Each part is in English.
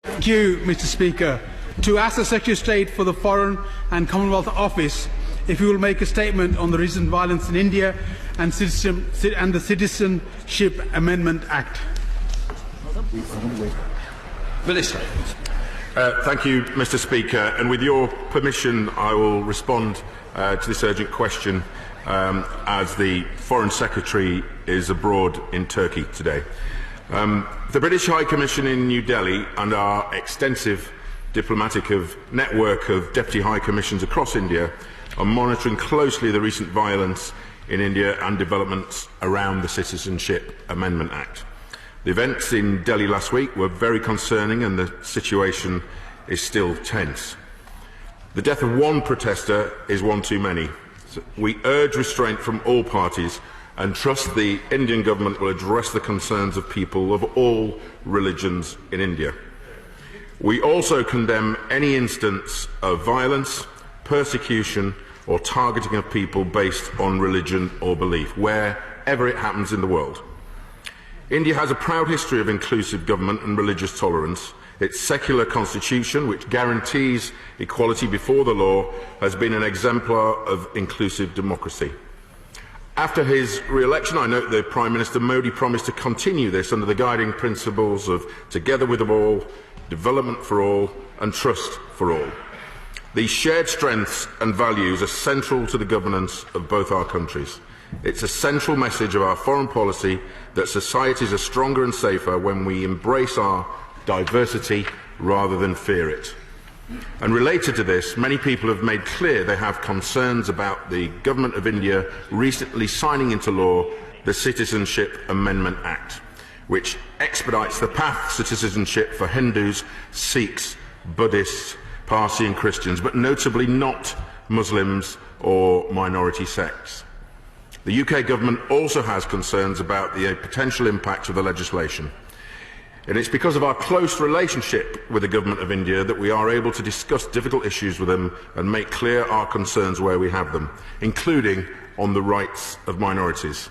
Thank you, Mr. Speaker. To ask the Secretary of State for the Foreign and Commonwealth Office if he will make a statement on the recent violence in India and the Citizenship Amendment Act. Minister. Thank you, Mr. Speaker. And with your permission, I will respond to this urgent question as the Foreign Secretary is abroad in Turkey today. The British High Commission in New Delhi and our extensive diplomatic network of Deputy High Commissions across India are monitoring closely the recent violence in India and developments around the Citizenship Amendment Act. The events in Delhi last week were very concerning and the situation is still tense. The death of one protester is one too many. So we urge restraint from all parties and trust the Indian government will address the concerns of people of all religions in India. We also condemn any instance of violence, persecution or targeting of people based on religion or belief, wherever it happens in the world. India has a proud history of inclusive government and religious tolerance. Its secular constitution, which guarantees equality before the law, has been an exemplar of inclusive democracy. After his re-election, I note that Prime Minister Modi promised to continue this under the guiding principles of together with all, development for all and trust for all. These shared strengths and values are central to the governance of both our countries. It's a central message of our foreign policy that societies are stronger and safer when we embrace our diversity rather than fear it. And related to this, many people have made clear they have concerns about the Government of India recently signing into law the Citizenship Amendment Act, which expedites the path to citizenship for Hindus, Sikhs, Buddhists, Parsi and Christians, but notably not Muslims or minority sects. The UK government also has concerns about the potential impact of the legislation. And it's because of our close relationship with the Government of India that we are able to discuss difficult issues with them and make clear our concerns where we have them, including on the rights of minorities.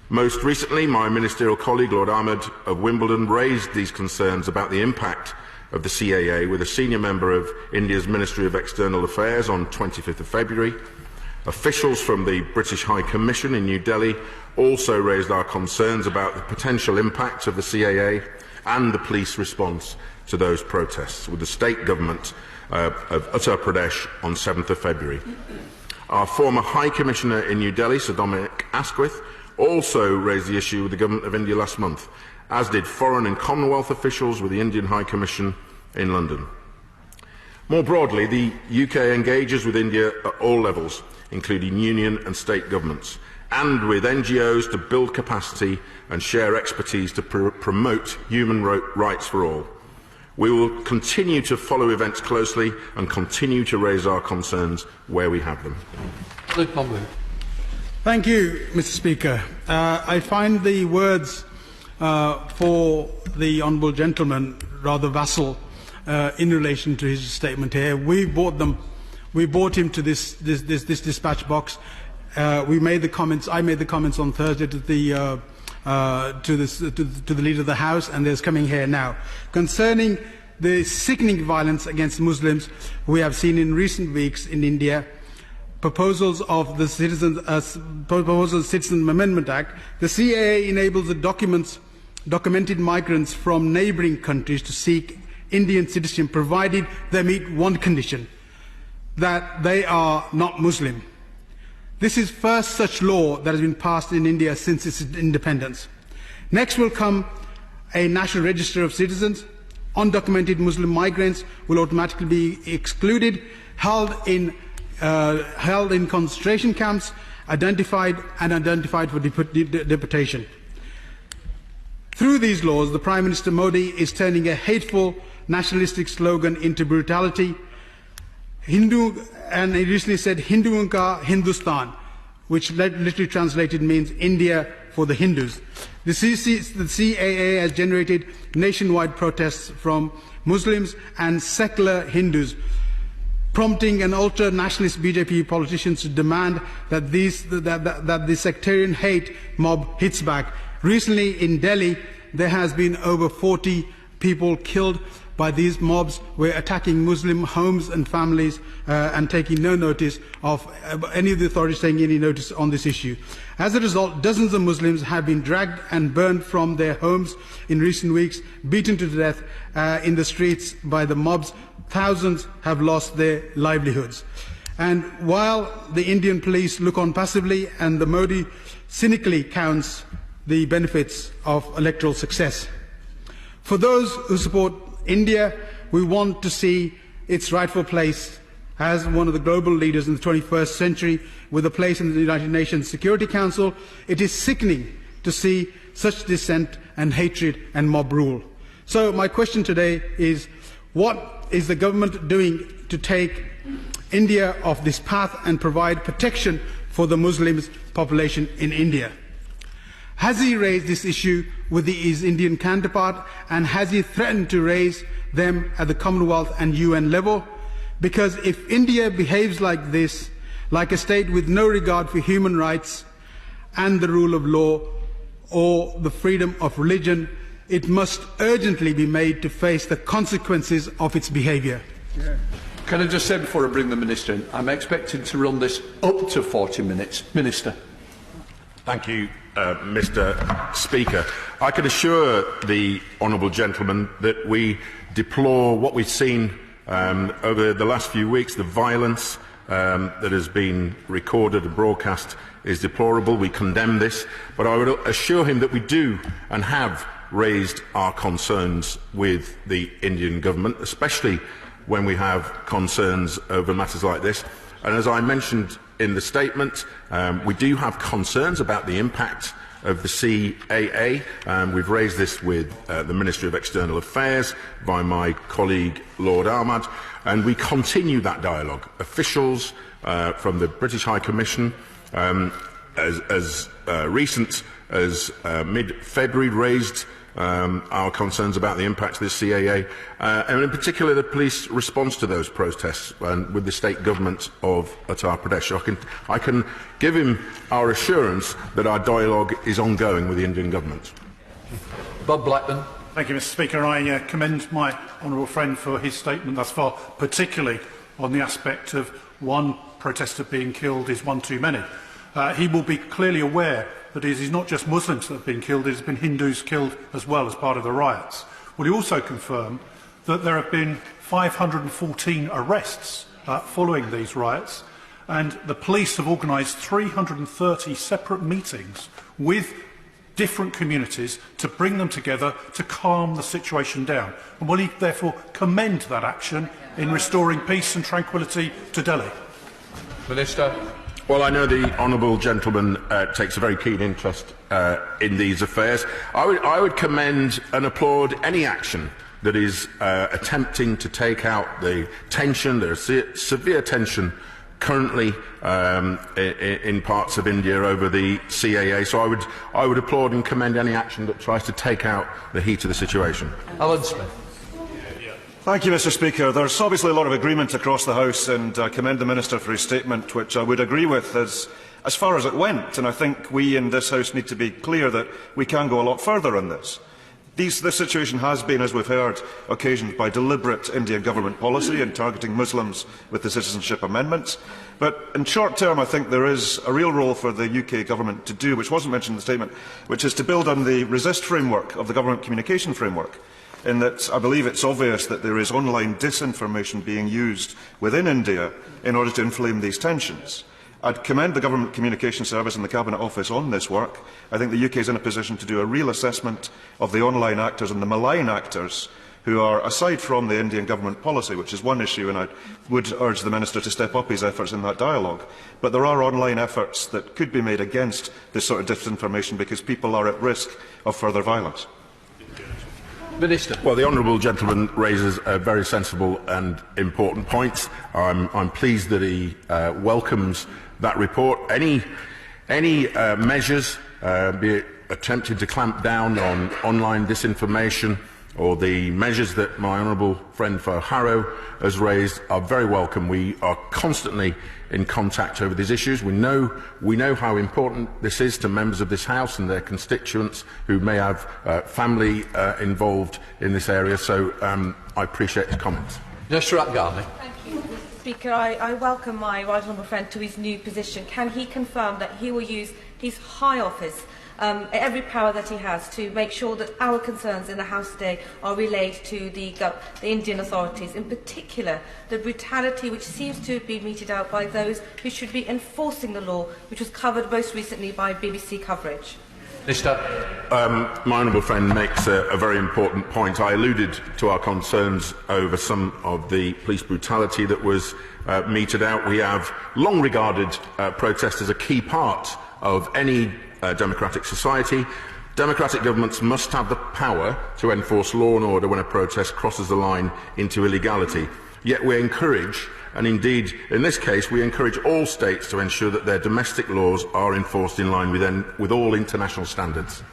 Most recently, my ministerial colleague, Lord Ahmed of Wimbledon, raised these concerns about the impact of the CAA with a senior member of India's Ministry of External Affairs on 25th of February. Officials from the British High Commission in New Delhi also raised our concerns about the potential impact of the CAA and the police response to those protests with the state government of Uttar Pradesh on 7th of February. Our former High Commissioner in New Delhi, Sir Dominic Asquith, also raised the issue with the Government of India last month, as did foreign and Commonwealth officials with the Indian High Commission in London. More broadly, the UK engages with India at all levels, including union and state governments, and with NGOs to build capacity and share expertise to promote human rights for all. We will continue to follow events closely and continue to raise our concerns where we have them. Thank you, Mr. Speaker. I find the words for the Honourable Gentleman rather vassal in relation to his statement here. We brought him to this dispatch box. We made the comments. I made the comments on Thursday to the Leader of the House, and there's coming here now concerning the sickening violence against Muslims we have seen in recent weeks in India. Proposals of the Citizen Amendment Act. The CAA enables the documented migrants from neighbouring countries to seek Indian citizenship, provided they meet one condition: that they are not Muslim. This is first such law that has been passed in India since its independence. Next will come a national register of citizens. Undocumented Muslim migrants will automatically be excluded, held in concentration camps, identified for deportation. Through these laws, the Prime Minister Modi is turning a hateful nationalistic slogan into brutality. Hindu, and he recently said Hinduon ka Hindustan, which literally translated means India for the Hindus. The CAA has generated nationwide protests from Muslims and secular Hindus, prompting an ultra-nationalist BJP politicians to demand that the sectarian hate mob hits back. Recently in Delhi, there has been over 40 people killed by these mobs were attacking Muslim homes and families and taking no notice of any of the authorities taking any notice on this issue. As a result, dozens of Muslims have been dragged and burned from their homes in recent weeks, beaten to death in the streets by the mobs. Thousands have lost their livelihoods. And while the Indian police look on passively and the Modi cynically counts the benefits of electoral success. For those who support India, we want to see its rightful place as one of the global leaders in the 21st century with a place in the United Nations Security Council. It is sickening to see such dissent and hatred and mob rule. So my question today is, what is the government doing to take India off this path and provide protection for the Muslim population in India? Has he raised this issue with his Indian counterpart, and has he threatened to raise them at the Commonwealth and UN level? Because if India behaves like this, like a state with no regard for human rights and the rule of law or the freedom of religion, it must urgently be made to face the consequences of its behaviour. Yeah. Can I just say before I bring the Minister in, I'm expecting to run this up to 40 minutes. Minister. Thank you, Mr. Speaker. I can assure the honourable gentleman that we deplore what we've seen over the last few weeks. The violence that has been recorded and broadcast is deplorable. We condemn this, but I would assure him that we do and have raised our concerns with the Indian government, especially when we have concerns over matters like this. And as I mentioned in the statement, we do have concerns about the impact of the CAA. We've raised this with the Ministry of External Affairs by my colleague Lord Ahmad, and we continue that dialogue. Officials from the British High Commission, as recent as mid-February, raised our concerns about the impact of the CAA, and in particular the police response to those protests with the state government of Uttar Pradesh. I can give him our assurance that our dialogue is ongoing with the Indian government. Bob Blackman. Thank you, Mr. Speaker. I commend my honourable friend for his statement thus far, particularly on the aspect of one protester being killed is one too many. He will be clearly aware that it is not just Muslims that have been killed, it has been Hindus killed as well as part of the riots. Will he also confirm that there have been 514 arrests following these riots, and the police have organised 330 separate meetings with different communities to bring them together to calm the situation down? And will he therefore commend that action in restoring peace and tranquillity to Delhi? Minister. Well, I know the honourable gentleman takes a very keen interest in these affairs. I would commend and applaud any action that is attempting to take out the tension. There is severe tension currently in parts of India over the CAA. So I would applaud and commend any action that tries to take out the heat of the situation. Alan Smith. Thank you, Mr. Speaker. There's obviously a lot of agreement across the House, and I commend the Minister for his statement, which I would agree with as far as it went. And I think we in this House need to be clear that we can go a lot further on this. This situation has been, as we've heard, occasioned by deliberate Indian government policy in targeting Muslims with the citizenship amendments. But in short term, I think there is a real role for the UK government to do, which wasn't mentioned in the statement, which is to build on the RESIST framework of the government communication framework, in that I believe it's obvious that there is online disinformation being used within India in order to inflame these tensions. I'd commend the Government Communication Service and the Cabinet Office on this work. I think the UK is in a position to do a real assessment of the online actors and the malign actors who are, aside from the Indian government policy, which is one issue, and I would urge the Minister to step up his efforts in that dialogue. But there are online efforts that could be made against this sort of disinformation because people are at risk of further violence. Minister. Well, the honourable gentleman raises a very sensible and important point. I'm pleased that he welcomes that report. Any measures, be it attempting to clamp down on online disinformation or the measures that my honourable friend for Harrow has raised are very welcome. We are constantly in contact over these issues. We know how important this is to members of this House and their constituents who may have family involved in this area, so I appreciate the comments. Minister Atgarney. Thank you, Mr. Speaker. I welcome my right honourable friend to his new position. Can he confirm that he will use his high office, every power that he has, to make sure that our concerns in the House today are relayed to the Indian authorities, in particular the brutality which seems to have been meted out by those who should be enforcing the law, which was covered most recently by BBC coverage? Minister. My honourable friend makes a very important point. I alluded to our concerns over some of the police brutality that was meted out. We have long regarded protest as a key part of any democratic society. Democratic governments must have the power to enforce law and order when a protest crosses the line into illegality. Yet we encourage, and indeed in this case we encourage all states to ensure that their domestic laws are enforced in line with all international standards.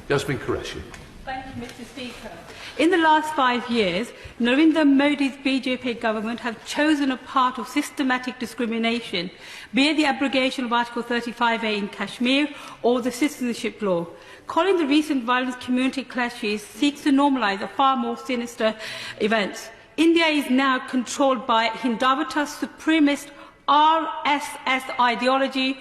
Yasmin Qureshi. Thank you, Mr. Speaker. In the last 5 years, Narendra Modi's BJP government have chosen a path of systematic discrimination, be it the abrogation of Article 35A in Kashmir or the citizenship law. Calling the recent violent community clashes seeks to normalise a far more sinister events. India is now controlled by Hindutva supremacist RSS ideology,